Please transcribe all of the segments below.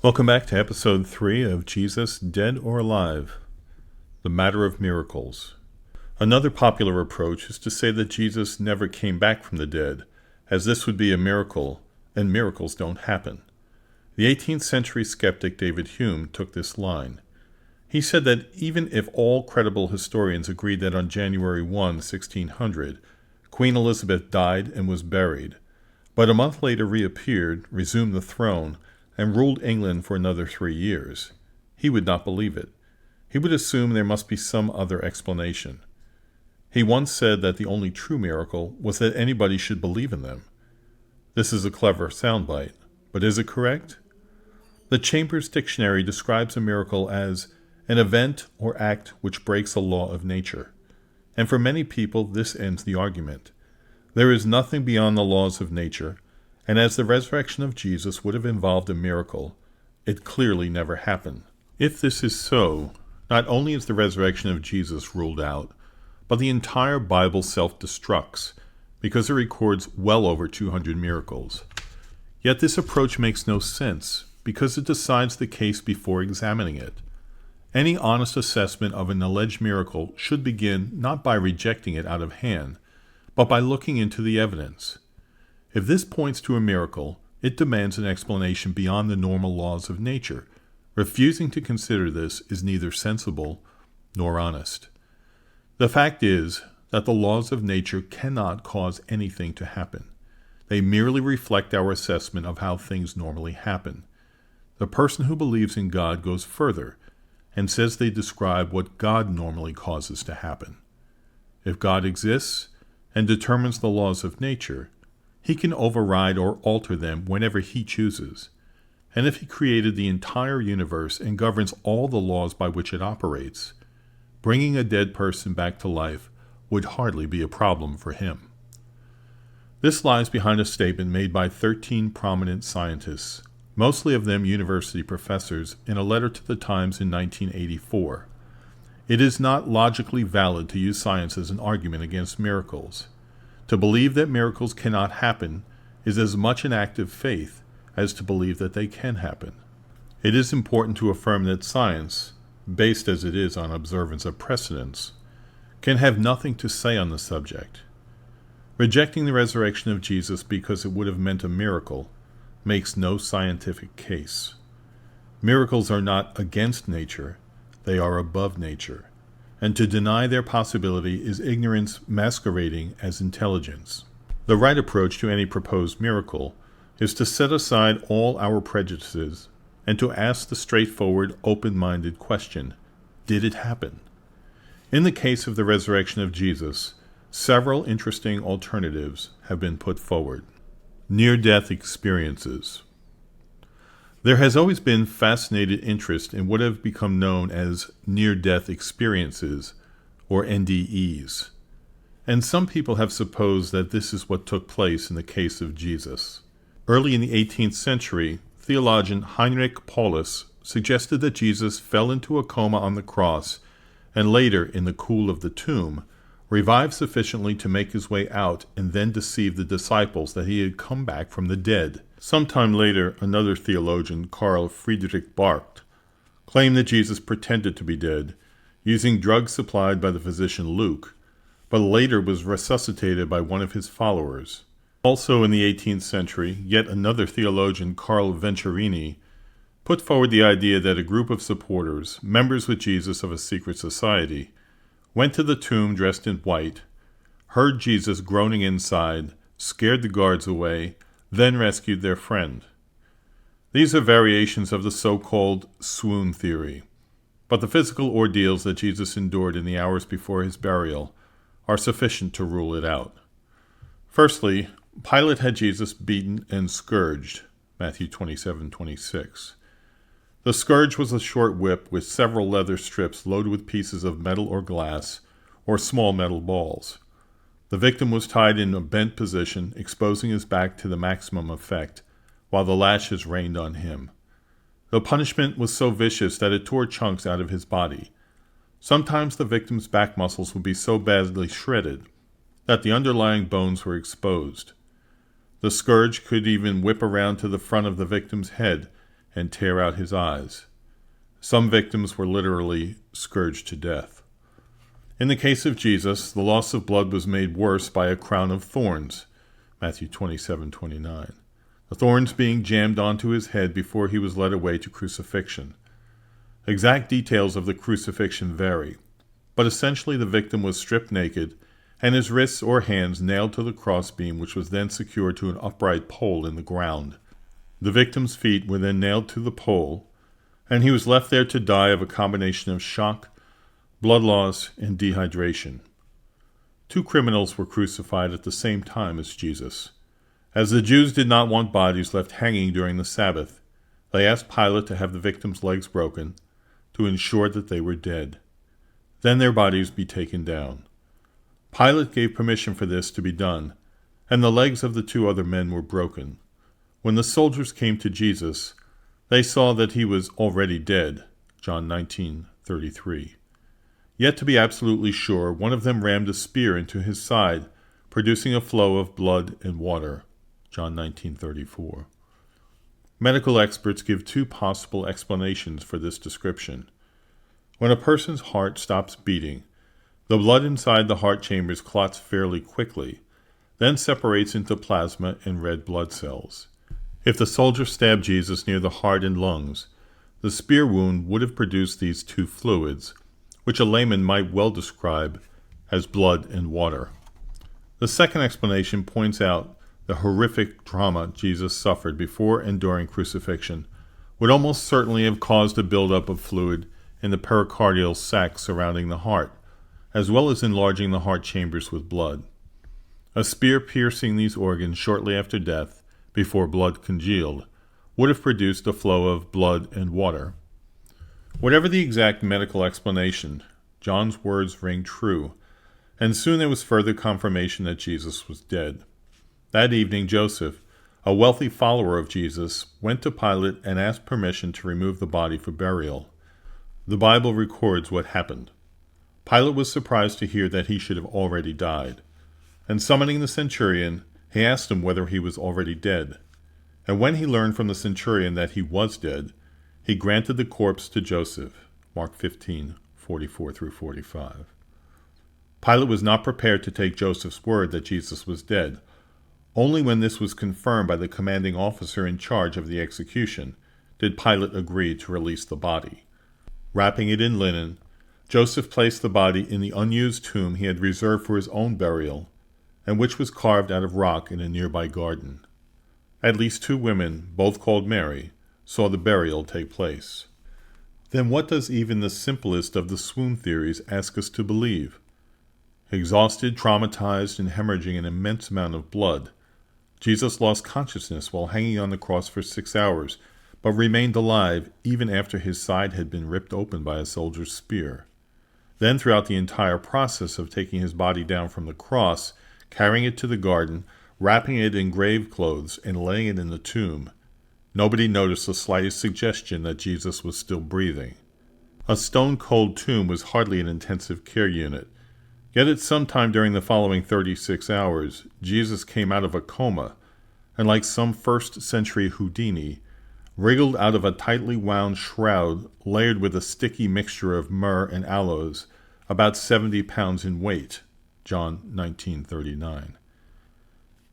Welcome back to episode 3 of Jesus, Dead or Alive? The Matter of Miracles. Another popular approach is to say that Jesus never came back from the dead, as this would be a miracle, and miracles don't happen. The 18th century skeptic David Hume took this line. He said that even if all credible historians agreed that on January 1, 1600, Queen Elizabeth died and was buried, but a month later reappeared, resumed the throne, and ruled England for another 3 years, he would not believe it. He would assume there must be some other explanation. He once said that the only true miracle was that anybody should believe in them. This is a clever soundbite, but is it correct? The Chambers Dictionary describes a miracle as an event or act which breaks a law of nature. And for many people, this ends the argument. There is nothing beyond the laws of nature, and as the resurrection of Jesus would have involved a miracle, it clearly never happened. If this is so, not only is the resurrection of Jesus ruled out, but the entire Bible self-destructs, because it records well over 200 miracles. Yet this approach makes no sense, because it decides the case before examining it. Any honest assessment of an alleged miracle should begin not by rejecting it out of hand, but by looking into the evidence. If this points to a miracle, it demands an explanation beyond the normal laws of nature. Refusing to consider this is neither sensible nor honest. The fact is that the laws of nature cannot cause anything to happen. They merely reflect our assessment of how things normally happen. The person who believes in God goes further and says they describe what God normally causes to happen. If God exists and determines the laws of nature, he can override or alter them whenever he chooses. And if he created the entire universe and governs all the laws by which it operates, bringing a dead person back to life would hardly be a problem for him. This lies behind a statement made by 13 prominent scientists, mostly of them university professors, in a letter to the Times in 1984. It is not logically valid to use science as an argument against miracles. To believe that miracles cannot happen is as much an act of faith as to believe that they can happen. It is important to affirm that science, based as it is on observance of precedents, can have nothing to say on the subject. Rejecting the resurrection of Jesus because it would have meant a miracle makes no scientific case. Miracles are not against nature, they are above nature. And to deny their possibility is ignorance masquerading as intelligence. The right approach to any proposed miracle is to set aside all our prejudices and to ask the straightforward, open-minded question, did it happen? In the case of the resurrection of Jesus, several interesting alternatives have been put forward. Near-death experiences. There has always been fascinated interest in what have become known as near-death experiences, or NDEs, and some people have supposed that this is what took place in the case of Jesus. Early in the 18th century, theologian Heinrich Paulus suggested that Jesus fell into a coma on the cross, and later, in the cool of the tomb, revived sufficiently to make his way out and then deceive the disciples that he had come back from the dead. Sometime later, another theologian, Karl Friedrich Barth, claimed that Jesus pretended to be dead, using drugs supplied by the physician Luke, but later was resuscitated by one of his followers. Also in the 18th century, yet another theologian, Carl Venturini, put forward the idea that a group of supporters, members with Jesus of a secret society, went to the tomb dressed in white, heard Jesus groaning inside, scared the guards away, then rescued their friend. These are variations of the so-called swoon theory, but the physical ordeals that Jesus endured in the hours before his burial are sufficient to rule it out. Firstly, Pilate had Jesus beaten and scourged, Matthew 27:26. The scourge was a short whip with several leather strips loaded with pieces of metal or glass, or small metal balls. The victim was tied in a bent position, exposing his back to the maximum effect, while the lashes rained on him. The punishment was so vicious that it tore chunks out of his body. Sometimes the victim's back muscles would be so badly shredded that the underlying bones were exposed. The scourge could even whip around to the front of the victim's head, and tear out his eyes. Some victims were literally scourged to death. In the case of Jesus, the loss of blood was made worse by a crown of thorns, Matthew 27:29. The thorns being jammed onto his head before he was led away to crucifixion. Exact details of the crucifixion vary, but essentially the victim was stripped naked and his wrists or hands nailed to the crossbeam, which was then secured to an upright pole in the ground. The victim's feet were then nailed to the pole, and he was left there to die of a combination of shock, blood loss, and dehydration. 2 criminals were crucified at the same time as Jesus. As the Jews did not want bodies left hanging during the Sabbath, they asked Pilate to have the victims' legs broken to ensure that they were dead. Then their bodies be taken down. Pilate gave permission for this to be done, and the legs of the 2 other men were broken. When the soldiers came to Jesus, they saw that he was already dead, John 19:33. Yet to be absolutely sure, one of them rammed a spear into his side, producing a flow of blood and water, John 19:34. Medical experts give 2 possible explanations for this description. When a person's heart stops beating, the blood inside the heart chambers clots fairly quickly, then separates into plasma and red blood cells. If the soldier stabbed Jesus near the heart and lungs, the spear wound would have produced these 2 fluids, which a layman might well describe as blood and water. The second explanation points out the horrific trauma Jesus suffered before and during crucifixion would almost certainly have caused a buildup of fluid in the pericardial sac surrounding the heart, as well as enlarging the heart chambers with blood. A spear piercing these organs shortly after death, before blood congealed, would have produced a flow of blood and water. Whatever the exact medical explanation, John's words ring true, and soon there was further confirmation that Jesus was dead. That evening, Joseph, a wealthy follower of Jesus, went to Pilate and asked permission to remove the body for burial. The Bible records what happened. Pilate was surprised to hear that he should have already died, and summoning the centurion, he asked him whether he was already dead. And when he learned from the centurion that he was dead, he granted the corpse to Joseph. Mark 15:44-45. Pilate was not prepared to take Joseph's word that Jesus was dead. Only when this was confirmed by the commanding officer in charge of the execution did Pilate agree to release the body. Wrapping it in linen, Joseph placed the body in the unused tomb he had reserved for his own burial, and which was carved out of rock in a nearby garden. At least 2 women, both called Mary, saw the burial take place. Then what does even the simplest of the swoon theories ask us to believe? Exhausted, traumatized, and hemorrhaging an immense amount of blood, Jesus lost consciousness while hanging on the cross for 6 hours, but remained alive even after his side had been ripped open by a soldier's spear. Then throughout the entire process of taking his body down from the cross, carrying it to the garden, wrapping it in grave clothes, and laying it in the tomb, nobody noticed the slightest suggestion that Jesus was still breathing. A stone-cold tomb was hardly an intensive care unit, yet at some time during the following 36 hours, Jesus came out of a coma, and like some first-century Houdini, wriggled out of a tightly wound shroud layered with a sticky mixture of myrrh and aloes, about 70 pounds in weight, John 19:39.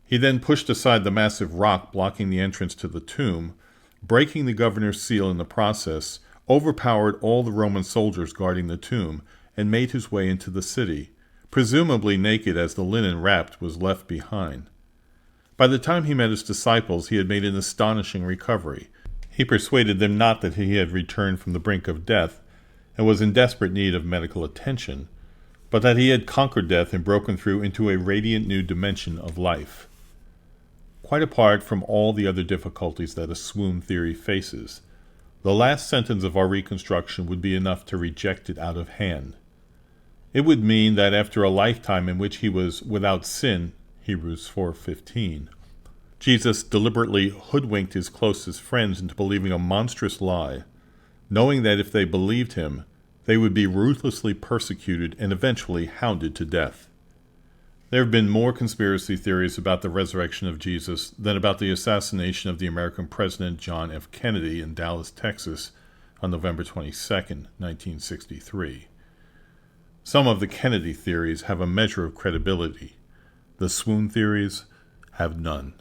He then pushed aside the massive rock blocking the entrance to the tomb, breaking the governor's seal in the process, overpowered all the Roman soldiers guarding the tomb, and made his way into the city, presumably naked as the linen wrapped was left behind. By the time he met his disciples, he had made an astonishing recovery. He persuaded them not that he had returned from the brink of death and was in desperate need of medical attention, but that he had conquered death and broken through into a radiant new dimension of life. Quite apart from all the other difficulties that a swoon theory faces, the last sentence of our reconstruction would be enough to reject it out of hand. It would mean that after a lifetime in which he was without sin, Hebrews 4:15, Jesus deliberately hoodwinked his closest friends into believing a monstrous lie, knowing that if they believed him, they would be ruthlessly persecuted and eventually hounded to death. There have been more conspiracy theories about the resurrection of Jesus than about the assassination of the American President John F. Kennedy in Dallas, Texas, on November 22, 1963. Some of the Kennedy theories have a measure of credibility. The swoon theories have none.